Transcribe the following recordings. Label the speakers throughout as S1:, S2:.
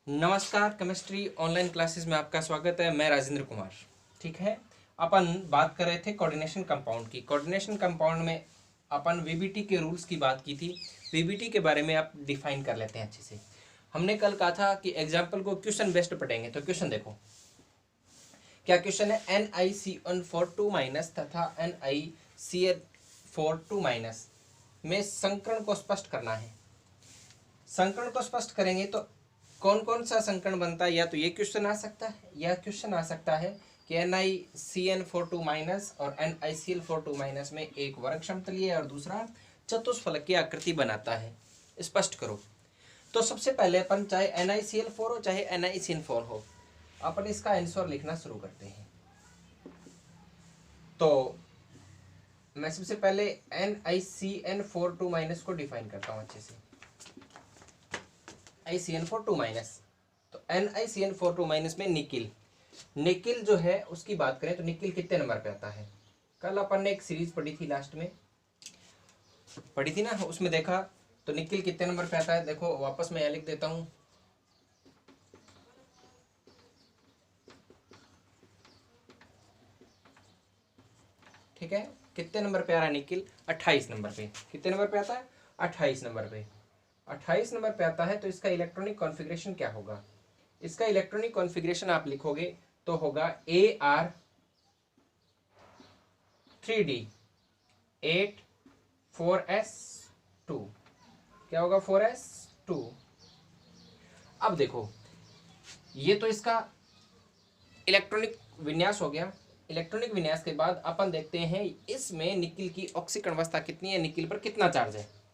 S1: नमस्कार, chemistry online classes में आपका स्वागत है। मैं राजेंद्र कुमार। ठीक है, अपन बात कर रहे थे कोऑर्डिनेशन कंपाउंड की। कोऑर्डिनेशन कंपाउंड में अपन वीबीटी के रूल्स की बात की थी। वीबीटी के बारे में आप डिफाइन कर लेते हैं अच्छे से। हमने कल कहा था कि एग्जाम्पल को क्वेश्चन बेस्ड पढ़ेंगे, तो क्वेश्चन देखो क्या क्वेश्चन है। NiCN4 2- तथा NiCl4 2- में संकरण को स्पष्ट करना है। संकरण को स्पष्ट करेंगे तो कौन कौन सा संकरण बनता है, या तो ये क्वेश्चन आ सकता है या क्वेश्चन आ सकता है कि NiCN4 2- और NiCl4 2- में एक वर्ग समतलीय और दूसरा चतुष्फलक की आकृति बनाता है। स्पष्ट करो। तो सबसे पहले अपन चाहे NiCl4 हो चाहे NiCN4 हो, अपन इसका आंसर लिखना शुरू करते हैं। तो मैं सबसे पहले NiCN4 2- को डिफाइन करता हूँ अच्छे से। ICN4 2- तो NiCN4 2- में निकिल निकिल जो है उसकी बात करें तो निकिल कितने नंबर पे आता है। कल अपन ने एक सीरीज पढ़ी थी, लास्ट में पढ़ी थी ना, उसमें देखा तो निकिल कितने नंबर पे आता है। देखो वापस मैं यहाँ लिख देता हूँ। ठीक है, कितने नंबर पे आ रहा है निकिल? 28 नंबर पे। कितने नंबर पे आता है? 28 नंबर पे। 28 नंबर पे आता है तो इसका इलेक्ट्रॉनिक कॉन्फ़िगरेशन क्या होगा? इसका इलेक्ट्रॉनिक कॉन्फ़िगरेशन आप लिखोगे तो होगा AR3D8 4s2। क्या होगा? 4s2। अब देखो, ये तो इसका इलेक्ट्रॉनिक विन्यास हो गया। इलेक्ट्रॉनिक विन्यास के बाद अपन देखते हैं इसमें निकिल की ऑक्सीकरण अवस्था कितनी है, निकिल पर कितना चार्ज है।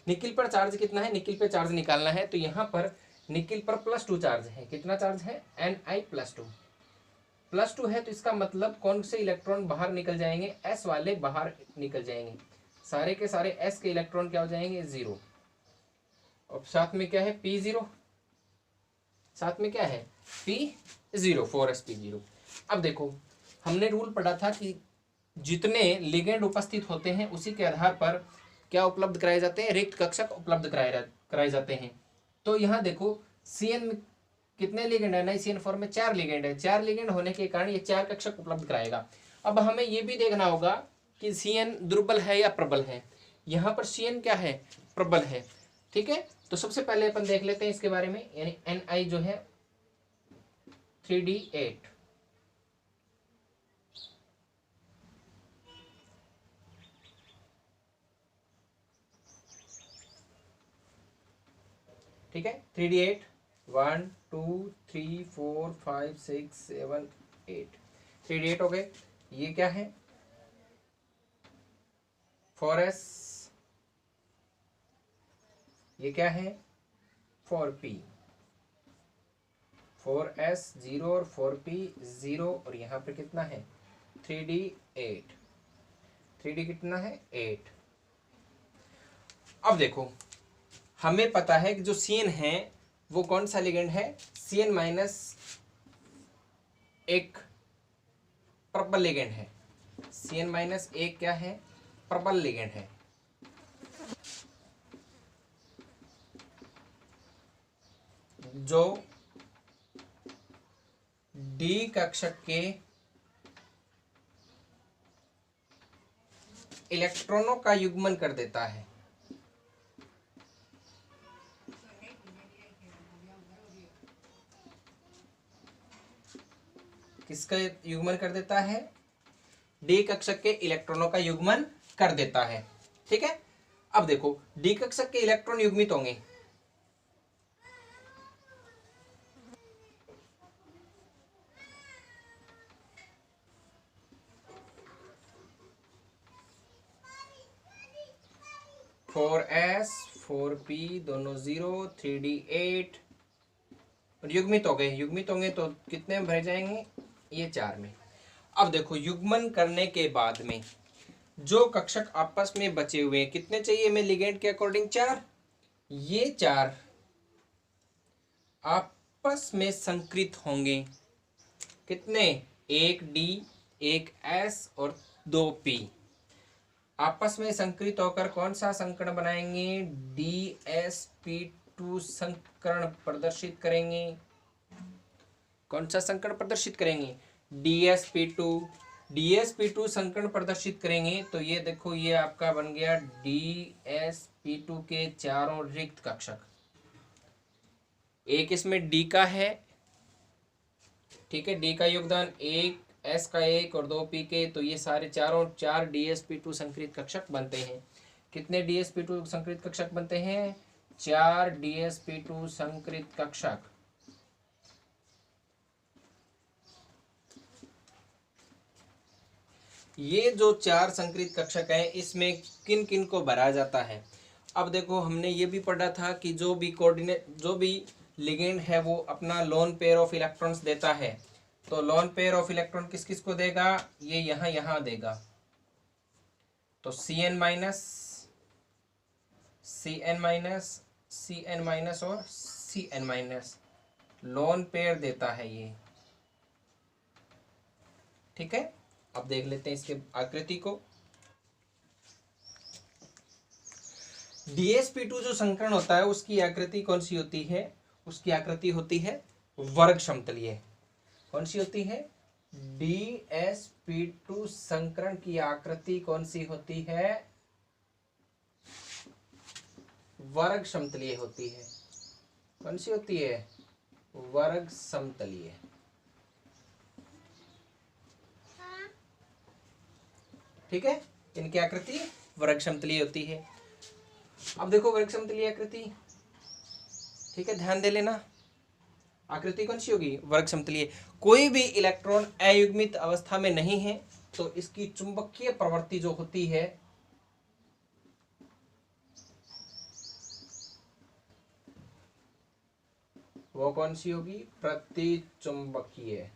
S1: निकिल पर चार्ज कितना है, निकिल पे चार्ज निकालना है। तो यहाँ पर निकिल पर +2 चार्ज है। कितना चार्ज है? Ni+2। +2 है तो इसका मतलब कौन से इलेक्ट्रॉन बाहर निकल जाएंगे? S वाले बाहर निकल जाएंगे। सारे के सारे S के इलेक्ट्रॉन क्या हो जाएंगे? 0। और साथ में क्या है? P0। साथ में क्या है? P0, 4sp0। अब देखो, हमने रूल पढ़ा था कि जितने लिगेंड उपस्थित होते हैं उसी के आधार पर क्या उपलब्ध कराए जाते हैं? रिक्त कक्षक उपलब्ध कराए जाते हैं। तो यहाँ देखो, CN में कितने लिगेंड है? NiCN4 में 4 लिगेंड है। 4 लिगेंड होने के कारण ये 4 कक्षक उपलब्ध कराएगा। अब हमें ये भी देखना होगा कि CN दुर्बल है या प्रबल है। यहाँ पर CN क्या है? प्रबल है। ठीक है, तो सबसे पहले अपन देख लेते हैं इसके बारे में। यानी Ni जो है 3D8। ठीक है, 3D8 1 2 3 4 5 6 7 8। 3D8 हो गए। ये क्या है? 4s। ये क्या है? 4p। 4s 0 और 4p 0। और यहाँ पे कितना है? 3D8। 3D कितना है? 8। अब देखो, हमें पता है कि जो CN है वो कौन सा लिगेंड है? CN- एक प्रबल लिगेंड है। CN-1 क्या है? प्रबल लिगेंड है। जो D कक्षक के इलेक्ट्रॉनों का युग्मन कर देता है। किसका युग्मन कर देता है? D कक्षक के इलेक्ट्रॉनों का युग्मन कर देता है। ठीक है, अब देखो D कक्षक के इलेक्ट्रॉन युग्मित होंगे। फोर एस 4p दोनों 0, 3D8 और युग्मित हो गए। युग्मित होंगे तो कितने में भरे जाएंगे? ये 4 में। अब देखो, युग्मन करने के बाद में जो कक्षक आपस में बचे हुए हैं, कितने चाहिए हमें लिगेंड के अकॉर्डिंग? 4। ये 4 आपस में संकृत होंगे। कितने? एक D, एक S और 2p। आपस में संकृत होकर कौन सा संकरण बनाएंगे? DsP2। P2 संकरण प्रदर्शित करेंगे। कौन सा संकरण प्रदर्शित करेंगे? DsP2 संकरण प्रदर्शित करेंगे। तो ये देखो, ये आपका बन गया DsP2 के चारों रिक्त कक्षक। एक इसमें D का है, ठीक है, D का योगदान 1, S का 1 और 2 P के, तो ये सारे चार DsP2 संकृत कक्षक बनते हैं। कितने DsP2 संकृत कक्षक बनते हैं? 4 DsP2 संकृत कक्षक। ये जो 4 संकृत कक्षक है, इसमें किन किन को भरा जाता है? अब देखो, हमने ये भी पढ़ा था कि जो भी लिगेंड है वो अपना लोन पेयर ऑफ इलेक्ट्रॉन्स देता है। तो लोन पेयर ऑफ इलेक्ट्रॉन किस किस को देगा? ये यहाँ देगा। तो Cn माइनस और Cn माइनस लोन पेयर देता है ये, ठीक है। अब देख लेते हैं इसके आकृति को। DsP2 जो संकरण होता है उसकी आकृति कौन सी होती है? उसकी आकृति होती है वर्ग समतलीय। कौन सी होती है? DsP2 संकरण की आकृति कौन सी होती है? वर्ग समतलीय होती है। कौन सी होती है? वर्ग समतलीय। ठीक है, इनकी आकृति वर्ग समतलीय होती है। अब देखो वर्ग समतलीय आकृति, ठीक है, ध्यान दे लेना। आकृति कौन सी होगी? वर्ग समतलीय। कोई भी इलेक्ट्रॉन अयुग्मित अवस्था में नहीं है तो इसकी चुंबकीय प्रवृत्ति जो होती है वो कौन सी होगी? प्रतिचुंबकीय।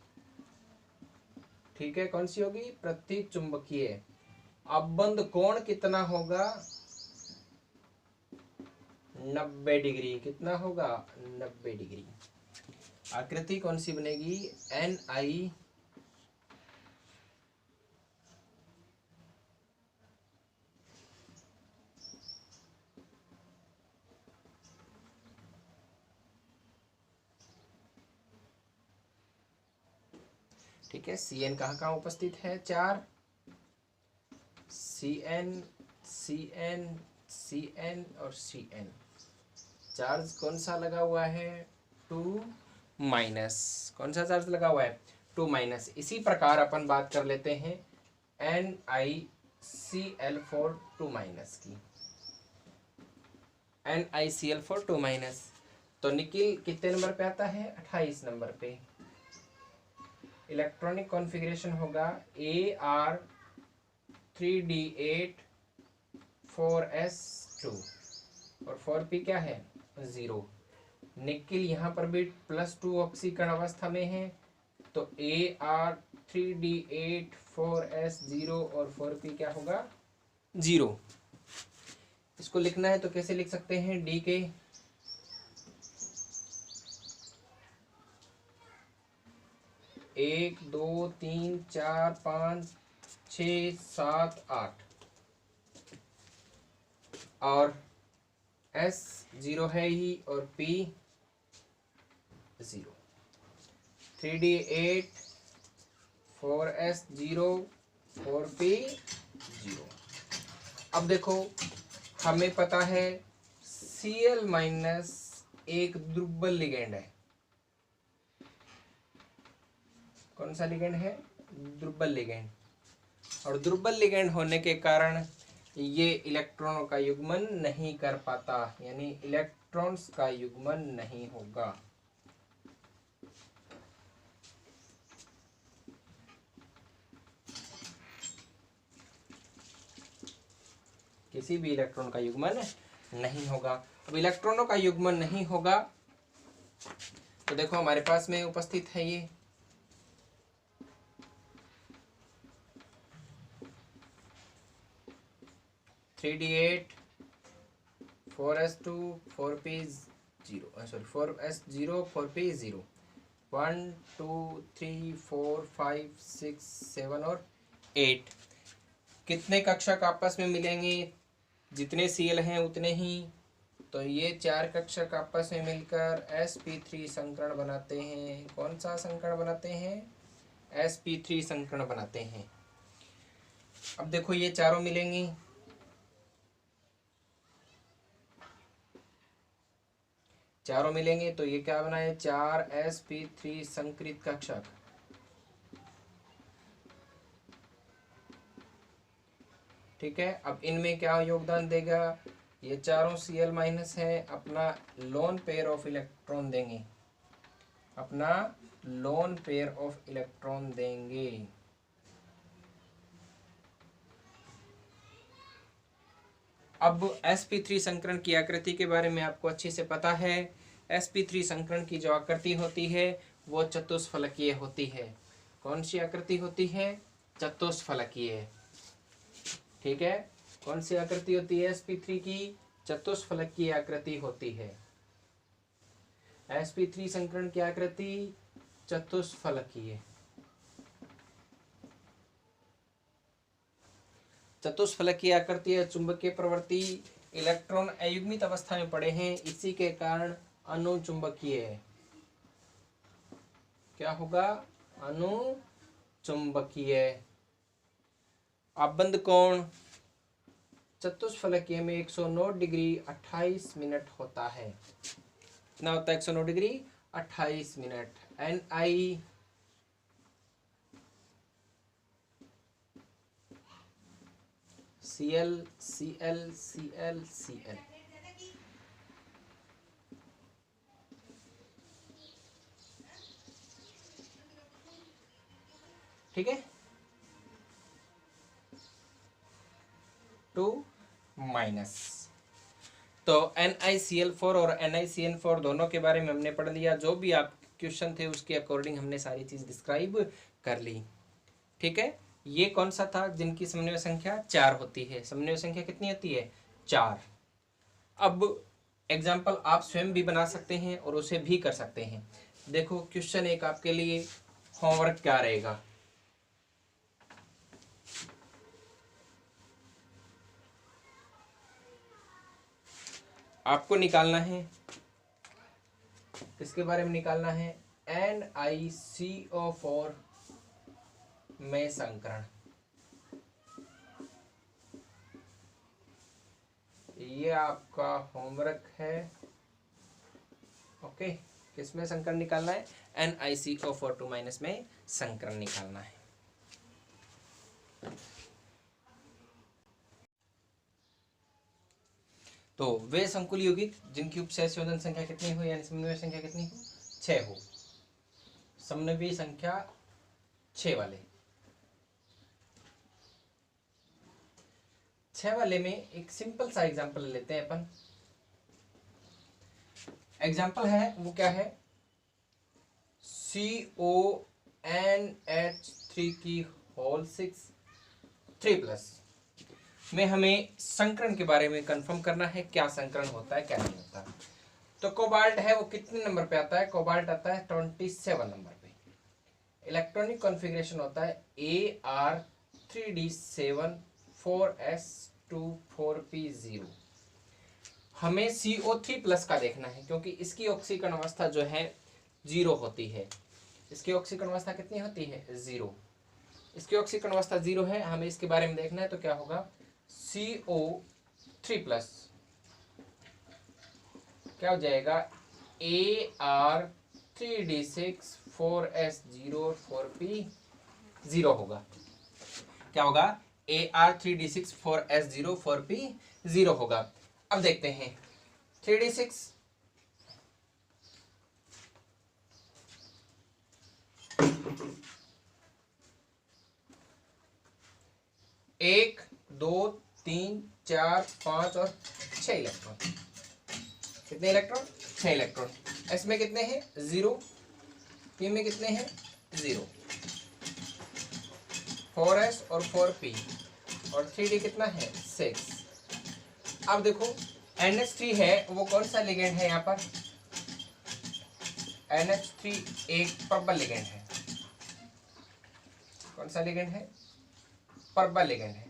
S1: ठीक है, कौन सी होगी? प्रतिचुंबकीय। अबंध कोण कितना होगा? 90 डिग्री। कितना होगा? 90 डिग्री। आकृति कौन सी बनेगी? Ni ठीक है। Cn कहाँ उपस्थित है? 4 Cn और Cn। चार्ज कौन सा लगा हुआ है? 2 माइनस। कौन सा चार्ज लगा हुआ है? 2 माइनस। इसी प्रकार अपन बात कर लेते हैं NiCl4 2 माइनस की। NiCl4 2 minus. तो निकिल कितने नंबर पे आता है? 28 नंबर पे। इलेक्ट्रॉनिक कॉन्फ़िगरेशन होगा Ar3D8 4s2 और 4p क्या है? 0। निकिल यहाँ पर भी +2 ऑक्सीकरण अवस्था में है, तो Ar3D8 4s0 और 4p क्या होगा? 0। इसको लिखना है तो कैसे लिख सकते हैं? D के 1 2 3 4 5 6 7 8 और S 0 है ही और P 0। 3D8 4s0 4p 0। अब देखो, हमें पता है Cl माइनस एक दुर्बल लिगेंड है। कौन सा लिगेंड है? दुर्बल लिगेंड। और दुर्बल लिगेंड होने के कारण ये इलेक्ट्रॉनों का युग्मन नहीं कर पाता, यानी इलेक्ट्रॉन्स का युग्मन नहीं होगा। किसी भी इलेक्ट्रॉन का युग्मन नहीं होगा। अब इलेक्ट्रॉनों का युग्मन नहीं होगा तो देखो हमारे पास में उपस्थित है ये 3D8 4s2 4p0 4s0 4p0 1 2 3 4 5 6 7 और 8। कितने कक्षक आपस में मिलेंगे? जितने Cl हैं उतने ही तो ये चार कक्षक आपस में मिलकर sp3 संकरण बनाते हैं। कौन सा संकरण बनाते हैं? sp3 संकरण बनाते हैं। अब देखो ये चारों मिलेंगी, चारों मिलेंगे तो ये क्या बनाए? 4sp3 संकृत कक्षक। ठीक है, अब इनमें क्या योगदान देगा? ये चारों Cl माइनस है, अपना लोन पेयर ऑफ इलेक्ट्रॉन देंगे, अपना लोन पेयर ऑफ इलेक्ट्रॉन देंगे। अब sp3 संकरण की आकृति के बारे में आपको अच्छे से पता है। sp3 संकरण की जो आकृति होती है वो चतुष्फलकीय होती है। कौन सी आकृति होती है? चतुष्फलकीय। ठीक है, कौन सी आकृति होती है sp3 की? चतुष्फलकीय आकृति होती है। sp3 संकरण की आकृति चतुष्फलकीय। चतुष्फलकीय आकृति है, चुंबकीय प्रवृत्ति, इलेक्ट्रॉन अयुग्मित अवस्था में पड़े हैं, इसी के कारण अनुचुंबकीय है। क्या होगा? अनुचुंबकीय। अबंध कोण चतुष्फलकीय में 109 डिग्री 28 मिनट होता है। कितना होता है? 109 degree 28 minute. Ni Cl Cl Cl Cl। ठीक है, 2 माइनस। तो NiCl4 और NiCN4 दोनों के बारे में हमने पढ़ लिया। जो भी आप क्वेश्चन थे उसके अकॉर्डिंग हमने सारी चीज डिस्क्राइब कर ली। ठीक है, ये कौन सा था? जिनकी समन्वय संख्या 4 होती है। समन्वय संख्या कितनी होती है? 4। अब एग्जाम्पल आप स्वयं भी बना सकते हैं और उसे भी कर सकते हैं। देखो क्वेश्चन एक आपके लिए होमवर्क क्या रहेगा? आपको निकालना है, किसके बारे में निकालना है? NiCO4 में संकरण। ये आपका होमवर्क है। ओके, किसमें संकरण निकालना है? NiCO4 में संकरण निकालना है। तो वे संकुल यौगिक जिनकी उपसहसंयोजन संख्या कितनी हो, यानी समन्वय संख्या कितनी हो? 6 हो। समन्वय संख्या 6 वाले, 6 वाले में एक सिंपल सा एग्जांपल लेते हैं अपन। एग्जांपल है वो क्या है? CONH3 की होल 6 3+ में हमें संकरण के बारे में कंफर्म करना है, क्या संकरण होता है क्या नहीं होता। तो कोबाल्ट है वो कितने नंबर पे आता है? कोबाल्ट आता है 27 नंबर पे। इलेक्ट्रॉनिक कॉन्फ़िगरेशन होता है AR3D7 4s2 4p0। हमें CO3+ का देखना है क्योंकि इसकी ऑक्सीकरण अवस्था जो है 0 होती है। इसकी ऑक्सीकरण अवस्था कितनी होती है? 0। इसकी ऑक्सीकरण अवस्था 0 है, हमें इसके बारे में देखना है। तो क्या होगा? CO3+ क्या हो जाएगा? AR3D6 4s0 4p0 होगा। क्या होगा? AR3D6 4s0 4p0 होगा। अब देखते हैं 3D6 1 2 3 4 5 और 6 इलेक्ट्रॉन। कितने इलेक्ट्रॉन? 6 इलेक्ट्रॉन। एस में कितने हैं? 0। पी में कितने हैं? 0। 4s और 4p और 3d कितना है? 6। अब देखो NH3 है वो कौन सा लिगेंड है? यहाँ पर NH3 एक प्रबल लिगेंड है। कौन सा लिगेंड है? प्रबल लिगेंड है।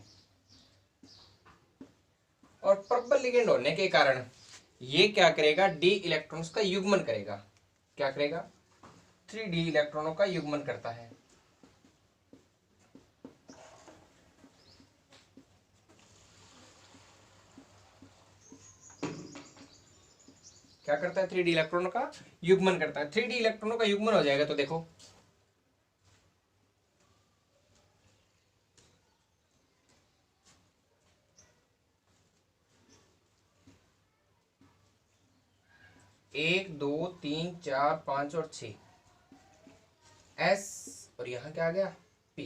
S1: और प्रबल लिगेंड होने के कारण ये क्या करेगा, डी इलेक्ट्रॉन्स का युग्मन करेगा। क्या करेगा, 3d इलेक्ट्रॉनों का युग्मन करता है। क्या करता है, 3d इलेक्ट्रॉनों का युग्मन करता है। 3d इलेक्ट्रॉनों का युग्मन हो जाएगा तो देखो एक, दो, तीन, चार, पांच और 6 S, और यहां क्या आ गया P।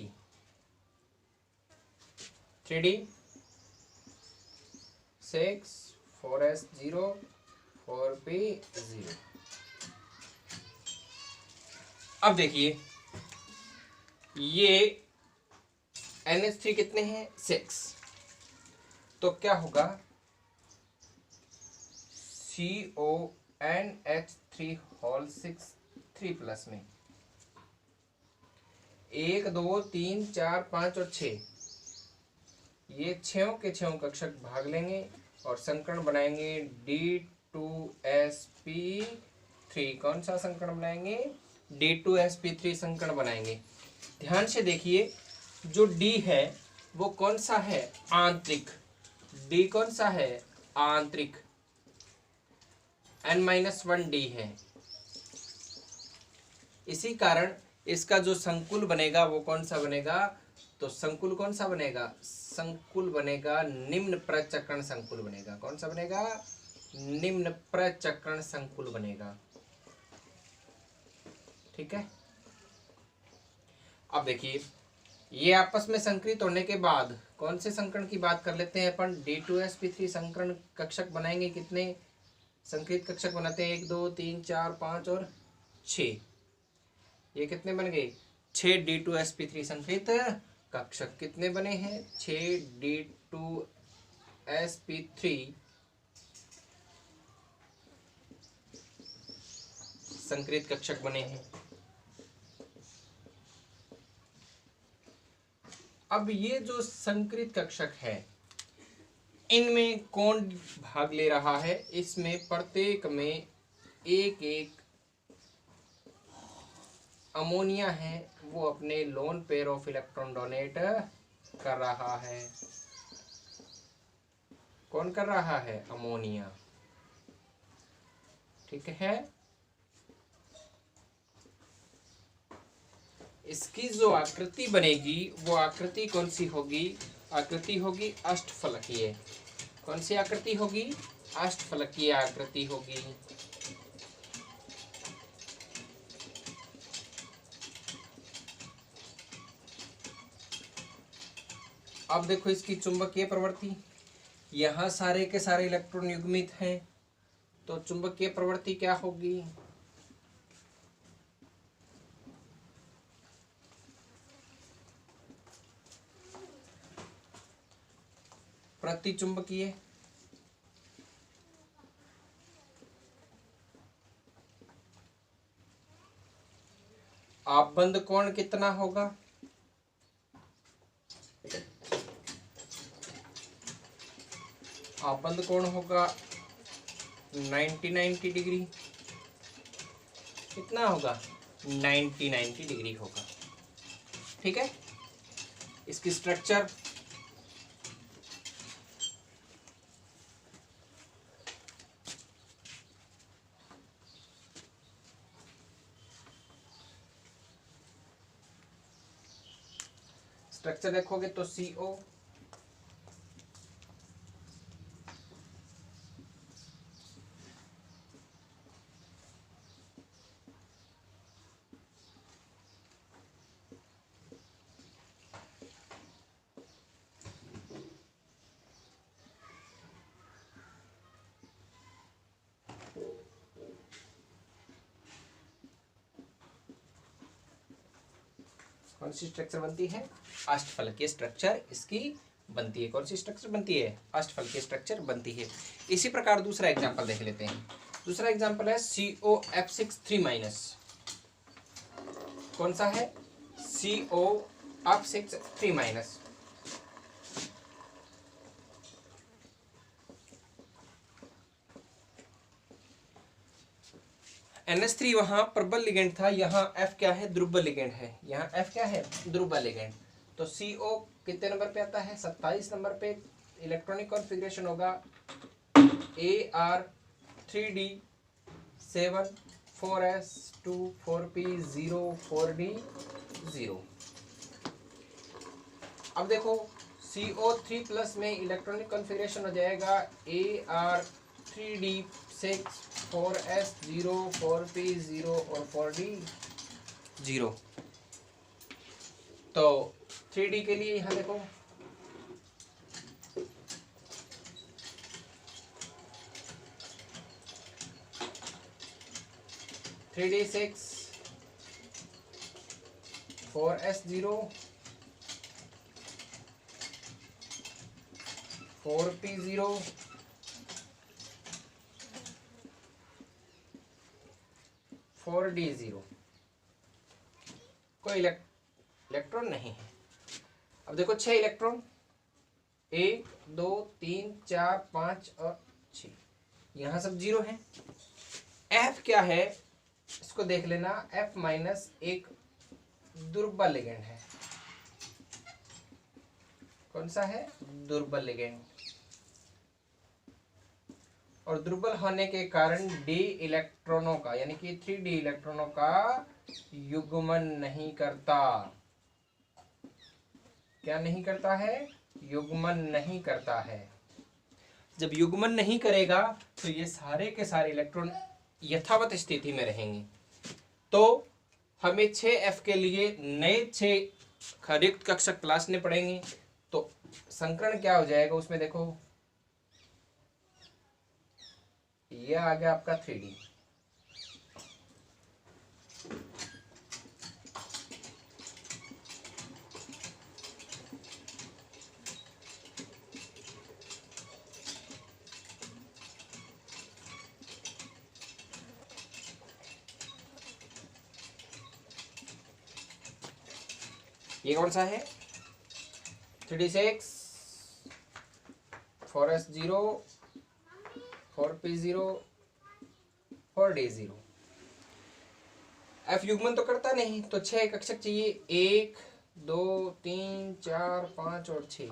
S1: 3d 6 4s 0 4p 0। अब देखिए ये NH3 कितने हैं, 6। तो क्या होगा, CONH3 होल 6 3 प्लस में 1 2 3 4 5 और 6, ये छयों के छयों कक्षक भाग लेंगे और संकरण बनाएंगे D2sp3। कौन सा संकरण बनाएंगे, D2sp3 संकरण बनाएंगे। ध्यान से देखिए, जो D है वो कौन सा है, आंतरिक। D कौन सा है, आंतरिक। N-1D है। इसी कारण इसका जो संकुल बनेगा वो कौन सा बनेगा, तो संकुल कौन सा बनेगा, संकुल बनेगा निम्न प्रचक्रण संकुल बनेगा। कौन सा बनेगा, निम्न प्रचक्रण संकुल बनेगा। ठीक है। अब देखिए ये आपस में संकरित होने के बाद कौन से संकरण की बात कर लेते हैं अपन, D2sp3 संकरण कक्षक बनाएंगे। कितने संकरित कक्षक बनाते हैं, 1 2 3 4 5 और 6। ये कितने बन गए, 6 D2sp3 संकरित कक्षक कितने बने हैं, 6 D2sp3 संकरित कक्षक बने हैं। अब ये जो संकरित कक्षक है इनमें कौन भाग ले रहा है, इसमें प्रत्येक में एक एक अमोनिया है, वो अपने lone pair of electron donate कर रहा है। कौन कर रहा है, अमोनिया। ठीक है। इसकी जो आकृति बनेगी वो आकृति कौन सी होगी, आकृति होगी अष्टफलकीय। कौन सी आकृति होगी, अष्टफलकीय आकृति होगी। अब देखो इसकी चुंबकीय प्रवृत्ति, यहाँ सारे के सारे इलेक्ट्रॉन युग्मित हैं, तो चुंबकीय प्रवृत्ति क्या होगी, प्रतिचुंबकीय। आपबंद कोण कितना होगा, आपबंद कोण होगा 90 डिग्री। कितना होगा, 90 डिग्री होगा। ठीक है। इसकी स्ट्रक्चर, स्ट्रक्चर देखोगे तो CO कौन सी स्ट्रक्चर बनती है, अष्टफलकीय स्ट्रक्चर इसकी बनती है। कौन सी स्ट्रक्चर बनती है, अष्टफलकीय स्ट्रक्चर बनती है। इसी प्रकार दूसरा एग्जांपल देख लेते हैं। दूसरा एग्जांपल है COF6 3-। कौन सा है, COF6 3-। NH3 वहां प्रबल लिगेंड था, यहाँ F क्या है, दुर्बल लिगेंड है। यहाँ F क्या है, दुर्बल लिगेंड। तो CO कितने नंबर पे आता है, 27 नंबर पे। इलेक्ट्रॉनिक कॉन्फ़िगरेशन होगा AR3D7 4s2 4p0 4d0। अब देखो CO3 प्लस में इलेक्ट्रॉनिक कॉन्फ़िगरेशन हो जाएगा AR3D6 4s0 4p0 और 4d0। तो 3D के लिए यहाँ देखो three D 6 4s0 4p0 4d0। कोई इलेक्ट्रॉन नहीं है। अब देखो 6 इलेक्ट्रॉन, 1 2 3 4 5 और 6, यहाँ सब 0 है। F क्या है इसको देख लेना, F माइनस एक दुर्बल लिगेंड है। कौन सा है, दुर्बल लिगेंड। और दुर्बल होने के कारण डी इलेक्ट्रॉनों का यानी कि 3D इलेक्ट्रॉनों का युग्मन नहीं करता। क्या नहीं करता है, युग्मन नहीं करता है। जब युग्मन नहीं करेगा तो ये सारे के सारे इलेक्ट्रॉन यथावत स्थिति में रहेंगे। तो हमें 6F के लिए नए 6 रिक्त कक्षक तलाशने पड़ेंगे। तो संकरण क्या हो जाएगा उसमें, देखो ये आ गया आपका 3D। ये कौन सा है, 3D6 4s0 4p0 4d0। F युग्मन तो करता नहीं, तो 6 कक्षक चाहिए, 1 2 3 4 5 और 6।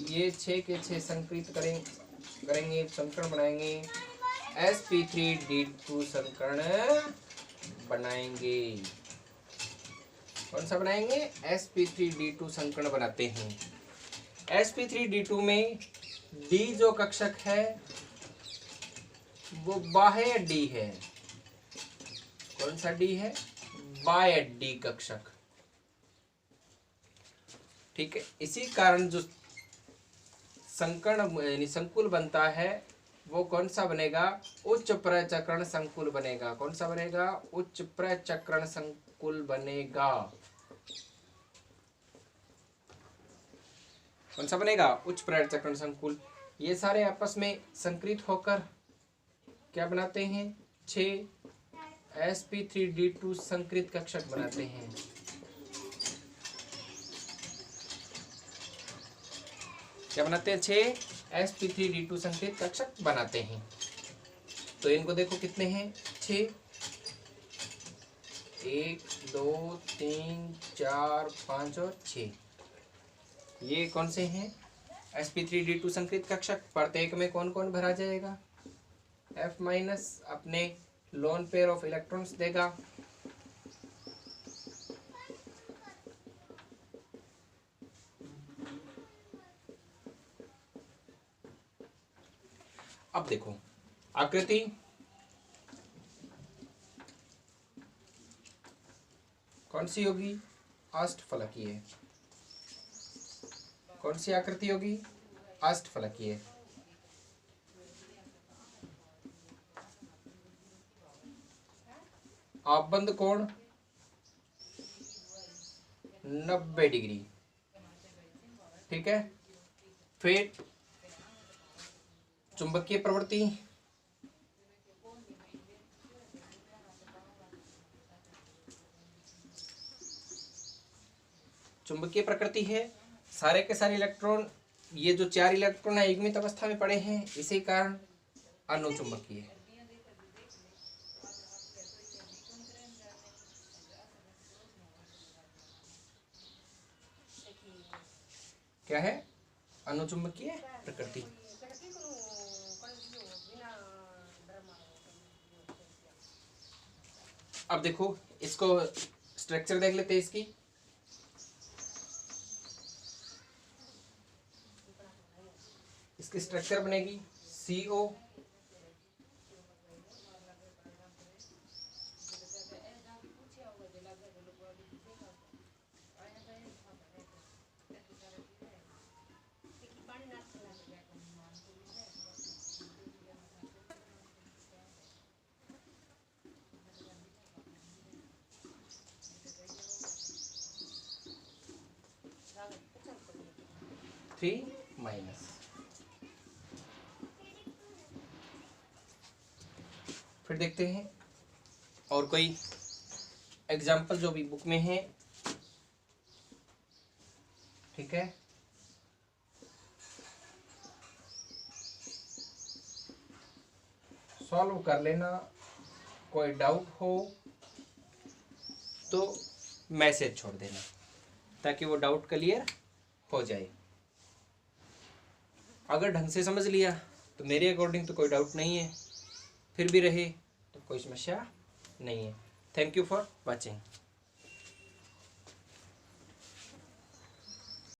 S1: ये 6 के 6 संकरित करेंगे, संकरण बनाएंगे, sp3d2 संकरण बनाएंगे। कौन सा बनाएंगे, sp3d2 संकरण बनाते हैं। sp3d2 में D जो कक्षक है वो बाह्य D है। कौन सा D है, बाह्य D कक्षक। ठीक है, इसी कारण जो संकर्ण यानी संकुल बनता है वो कौन सा बनेगा, उच्च प्रचक्रण संकुल बनेगा। कौन सा बनेगा, उच्च प्रचक्रण संकुल बनेगा। कौन सा बनेगा, उच्च प्रचक्रण संकुल। ये सारे आपस में संकृत होकर क्या बनाते हैं, 6 sp3d2 संकृत कक्षक बनाते हैं। क्या बनाते हैं, 6 sp3d2 संकृत कक्षक बनाते हैं। तो इनको देखो कितने हैं, 6, 1 2 3 4 5 और 6। ये कौन से हैं, sp3d2 संकृत कक्षक। प्रत्येक में कौन कौन भरा जाएगा, F माइनस अपने लोन पेयर ऑफ इलेक्ट्रॉन्स देगा। अब देखो आकृति, कौन सी होगी, अष्टफलकीय। कौन सी आकृति होगी, अष्टफलकीय। आपबंद कोण 90 डिग्री। ठीक है, फिर चुंबकीय प्रवृत्ति, चुंबकीय प्रकृति है। सारे के सारे इलेक्ट्रॉन, ये जो 4 इलेक्ट्रॉन है युग्मित अवस्था में पड़े हैं, इसी कारण अनुचुंबकीय। क्या है? अनुचुंबकीय प्रकृति। अब देखो इसको स्ट्रक्चर देख लेते हैं इसकी। इसकी स्ट्रक्चर बनेगी CO, -3। फिर देखते हैं और कोई एग्जाम्पल जो भी बुक में है। ठीक है, सॉल्व कर लेना। कोई डाउट हो तो मैसेज छोड़ देना ताकि वो डाउट क्लियर हो जाए। अगर ढंग से समझ लिया तो मेरे अकॉर्डिंग तो कोई डाउट नहीं है, फिर भी रहे तो कोई समस्या नहीं है। Thank you for watching.